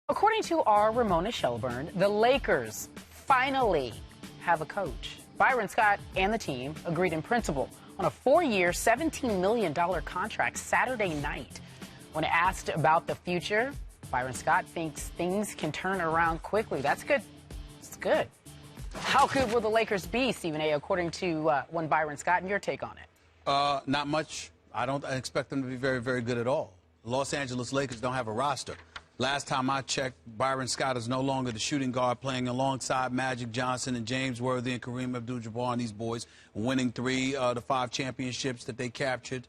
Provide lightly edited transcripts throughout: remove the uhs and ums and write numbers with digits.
According to our Ramona Shelburne, the Lakers finally have a coach. Byron Scott and the team agreed in principle on a 4-year, $17 million contract Saturday night. When asked about the future, Byron Scott thinks things can turn around quickly. That's good. It's good. How good will the Lakers be, Stephen A., according to one Byron Scott, and your take on it? Not much. I don't expect them to be very, very good at all. The Los Angeles Lakers don't have a roster. Last time I checked, Byron Scott is no longer the shooting guard playing alongside Magic Johnson and James Worthy and Kareem Abdul-Jabbar and these boys, winning 3 of the 5 championships that they captured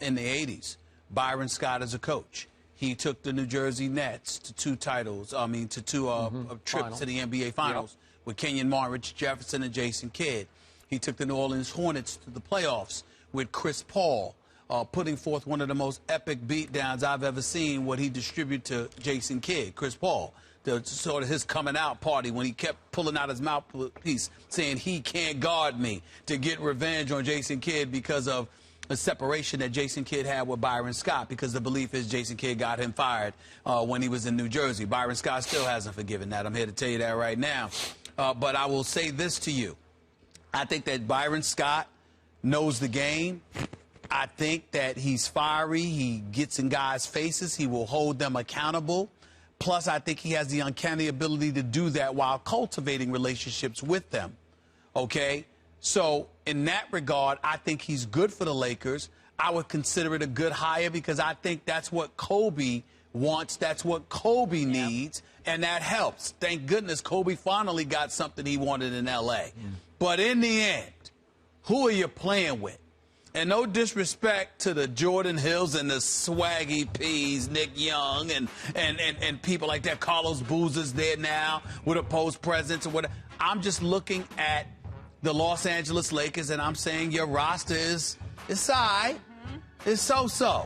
in the 80s. Byron Scott is a coach. He took the New Jersey Nets to 2 titles, to 2 trips to the NBA Finals with Kenyon Martin, Richard Jefferson, and Jason Kidd. He took the New Orleans Hornets to the playoffs with Chris Paul, putting forth one of the most epic beatdowns I've ever seen, what he distributed to Jason Kidd, Chris Paul, sort of his coming out party when he kept pulling out his mouthpiece saying he can't guard me, to get revenge on Jason Kidd because of the separation that Jason Kidd had with Byron Scott, because the belief is Jason Kidd got him fired when he was in New Jersey. Byron Scott still hasn't forgiven that. I'm here to tell you that right now. But I will say this to you. I think that Byron Scott knows the game. I think that he's fiery. He gets in guys' faces. He will hold them accountable. Plus, I think he has the uncanny ability to do that while cultivating relationships with them. Okay? So, in that regard, I think he's good for the Lakers. I would consider it a good hire because I think that's what Kobe wants. That's what Kobe needs, and that helps. Thank goodness Kobe finally got something he wanted in L.A. But in the end, who are you playing with? And no disrespect to the Jordan Hills and the Swaggy P's, Nick Young, and people like that. Carlos Boozer's there now with a post presence or whatever. I'm just looking at the Los Angeles Lakers, and I'm saying your roster is side. It's so-so.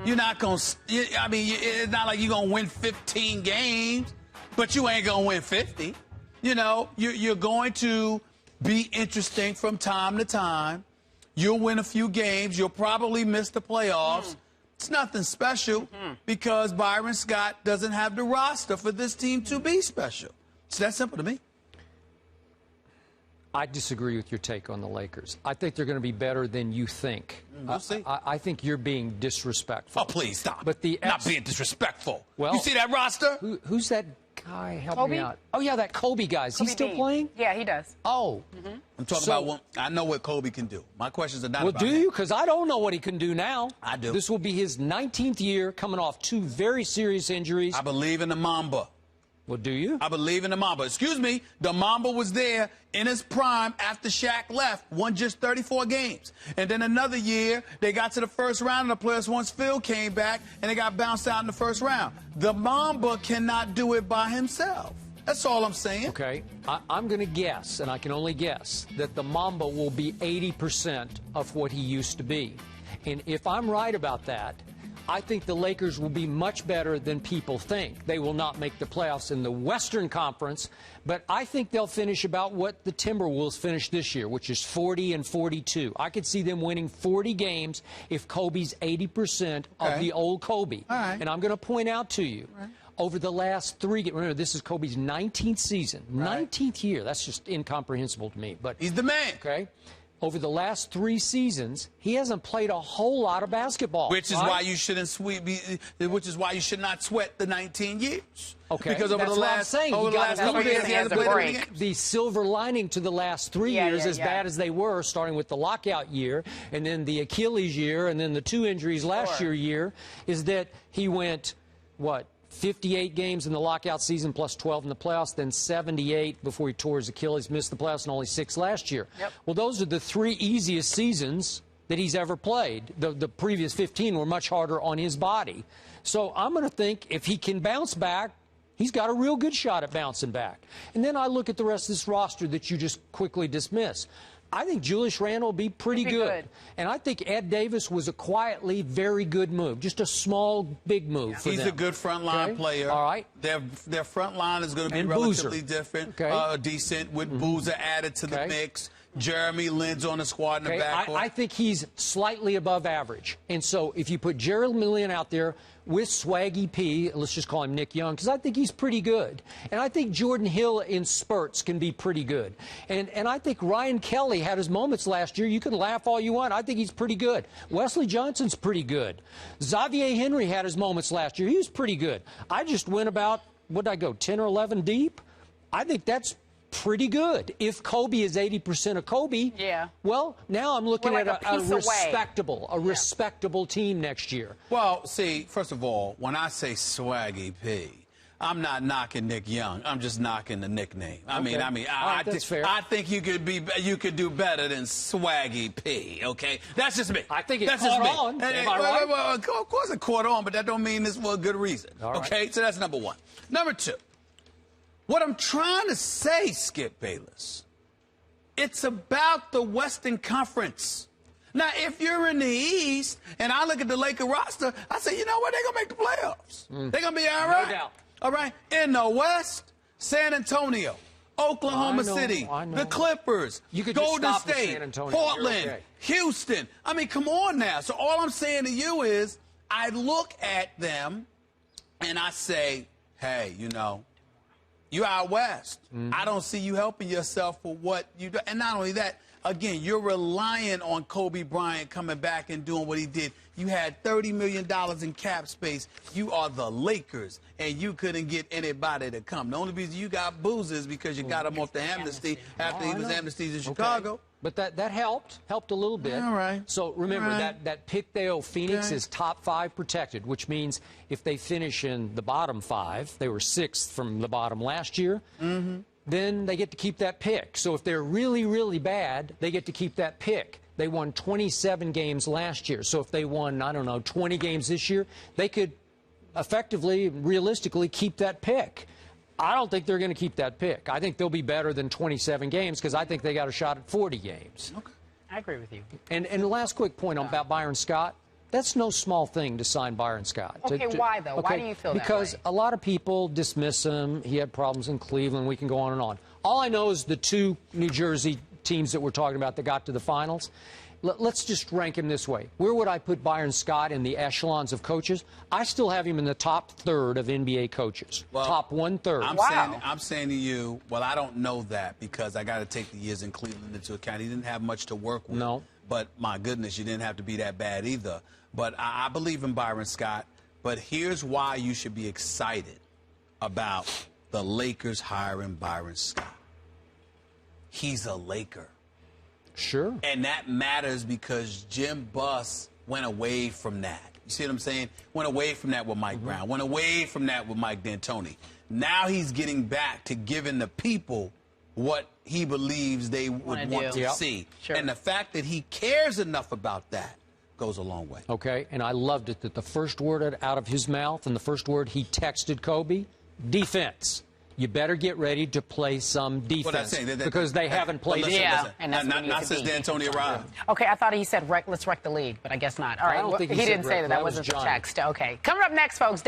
You're not going to, it's not like you're going to win 15 games, but you ain't going to win 50. You know, you're going to be interesting from time to time. You'll win a few games. You'll probably miss the playoffs. It's nothing special because Byron Scott doesn't have the roster for this team to be special. It's that simple to me. I disagree with your take on the Lakers. I think they're going to be better than you think. We'll see. I think you're being disrespectful. Oh, please stop. But not being disrespectful. Well, you see that roster? Who's that guy? Help Kobe? me out. Oh, yeah, that Kobe guy. Is he still playing? Yeah, he does. Oh. I'm talking about one. I know what Kobe can do. My questions are not about do him. you? Because I don't know what he can do now. I do. This will be his 19th year, coming off 2 very serious injuries. I believe in the Mamba. Well, do you? I believe in the Mamba. Excuse me, the Mamba was there in his prime after Shaq left, won just 34 games. And then another year, they got to the first round of the playoffs once Phil came back, and they got bounced out in the first round. The Mamba cannot do it by himself. That's all I'm saying. Okay. I'm going to guess, and I can only guess, that the Mamba will be 80% of what he used to be. And if I'm right about that, I think the Lakers will be much better than people think. They will not make the playoffs in the Western Conference, but I think they'll finish about what the Timberwolves finished this year, which is 40-42. I could see them winning 40 games if Kobe's 80% of the old Kobe. All right. And I'm going to point out to you, over the last 3 games, remember, this is Kobe's 19th season, 19th year. That's just incomprehensible to me. But he's the man. Okay. Over the last 3 seasons, he hasn't played a whole lot of basketball. Which is why you shouldn't which is why you should not sweat the 19 years. Okay. Because over the last couple of years, he hasn't played any games. The silver lining to the last 3 years, as bad as they were, starting with the lockout year, and then the Achilles year, and then the 2 injuries last year, is that he went, what, 58 games in the lockout season plus 12 in the playoffs, then 78 before he tore his Achilles, missed the playoffs, and only 6 last year. Well, those are the 3 easiest seasons that he's ever played. The previous 15 were much harder on his body. So I'm going to think if he can bounce back, he's got a real good shot at bouncing back. And then I look at the rest of this roster that you just quickly dismiss. I think Julius Randle will be pretty good. And I think Ed Davis was a quietly very good move. Just a small, big move for them. He's a good front-line player. All right. Their front line is going to be And relatively different, Okay. decent, with Boozer added to the mix. Jeremy Lin's on the squad in the backcourt. I think he's slightly above average. And so if you put Jeremy Lin out there with Swaggy P, let's just call him Nick Young, because I think he's pretty good. And I think Jordan Hill in spurts can be pretty good. And I think Ryan Kelly had his moments last year. You can laugh all you want. I think he's pretty good. Wesley Johnson's pretty good. Xavier Henry had his moments last year. He was pretty good. I just went about, what did I go, 10 or 11 deep? I think that's pretty good. If Kobe is 80% of Kobe, well, now I'm looking at a respectable team next year. Well, see, first of all, when I say Swaggy P, I'm not knocking Nick Young. I'm just knocking the nickname. I mean, I think you could do better than Swaggy P. Okay, that's just me. I think it's caught on. Am I right? Well, of course it caught on, but that don't mean it's for a good reason. Okay, so that's number one. Number two. What I'm trying to say, Skip Bayless, it's about the Western Conference. Now, if you're in the East and I look at the Laker roster, I say, you know what? They're going to make the playoffs. They're going to be all right. No doubt. All right. In the West, San Antonio, Oklahoma City, the Clippers, Golden State, Portland, Houston. I mean, come on now. So all I'm saying to you is I look at them and I say, hey, you know, you're out West. I don't see you helping yourself for what you do. And not only that, again, you're relying on Kobe Bryant coming back and doing what he did. You had $30 million in cap space. You are the Lakers, and you couldn't get anybody to come. The only reason you got booze is because you got him off the amnesty after he was amnestied in Chicago. But that helped a little bit. All right. So remember that pick there, Phoenix is top 5 protected, which means if they finish in the bottom 5, they were 6th from the bottom last year, then they get to keep that pick. So if they're really, really bad, they get to keep that pick. They won 27 games last year. So if they won, I don't know, 20 games this year, they could effectively, realistically keep that pick. I don't think they're going to keep that pick. I think they'll be better than 27 games because I think they got a shot at 40 games. Okay. I agree with you. And the last quick point about Byron Scott, that's no small thing to sign Byron Scott. Okay, why, though? Why do you feel that way? Because a lot of people dismiss him. He had problems in Cleveland. We can go on and on. All I know is the 2 New Jersey teams that we're talking about that got to the finals. Let's just rank him this way. Where would I put Byron Scott in the echelons of coaches? I still have him in the top 1/3 of NBA coaches. Well, top 1/3. I'm saying to you, well, I don't know that because I got to take the years in Cleveland into account. He didn't have much to work with. No. But, my goodness, you didn't have to be that bad either. But I believe in Byron Scott. But here's why you should be excited about the Lakers hiring Byron Scott. He's a Laker. Sure. And that matters because Jim Buss went away from that. You see what I'm saying? Went away from that with Mike Brown. Went away from that with Mike D'Antoni. Now he's getting back to giving the people what he believes they would want to see. Sure. And the fact that he cares enough about that goes a long way. Okay, and I loved it that the first word out of his mouth and the first word he texted Kobe, defense. You better get ready to play some defense because they haven't played it. And that's not since D'Antoni arrived. Okay, I thought he said let's wreck the league, but I guess not. All right, I don't think he didn't say that. That was just a text. Okay, coming up next, folks.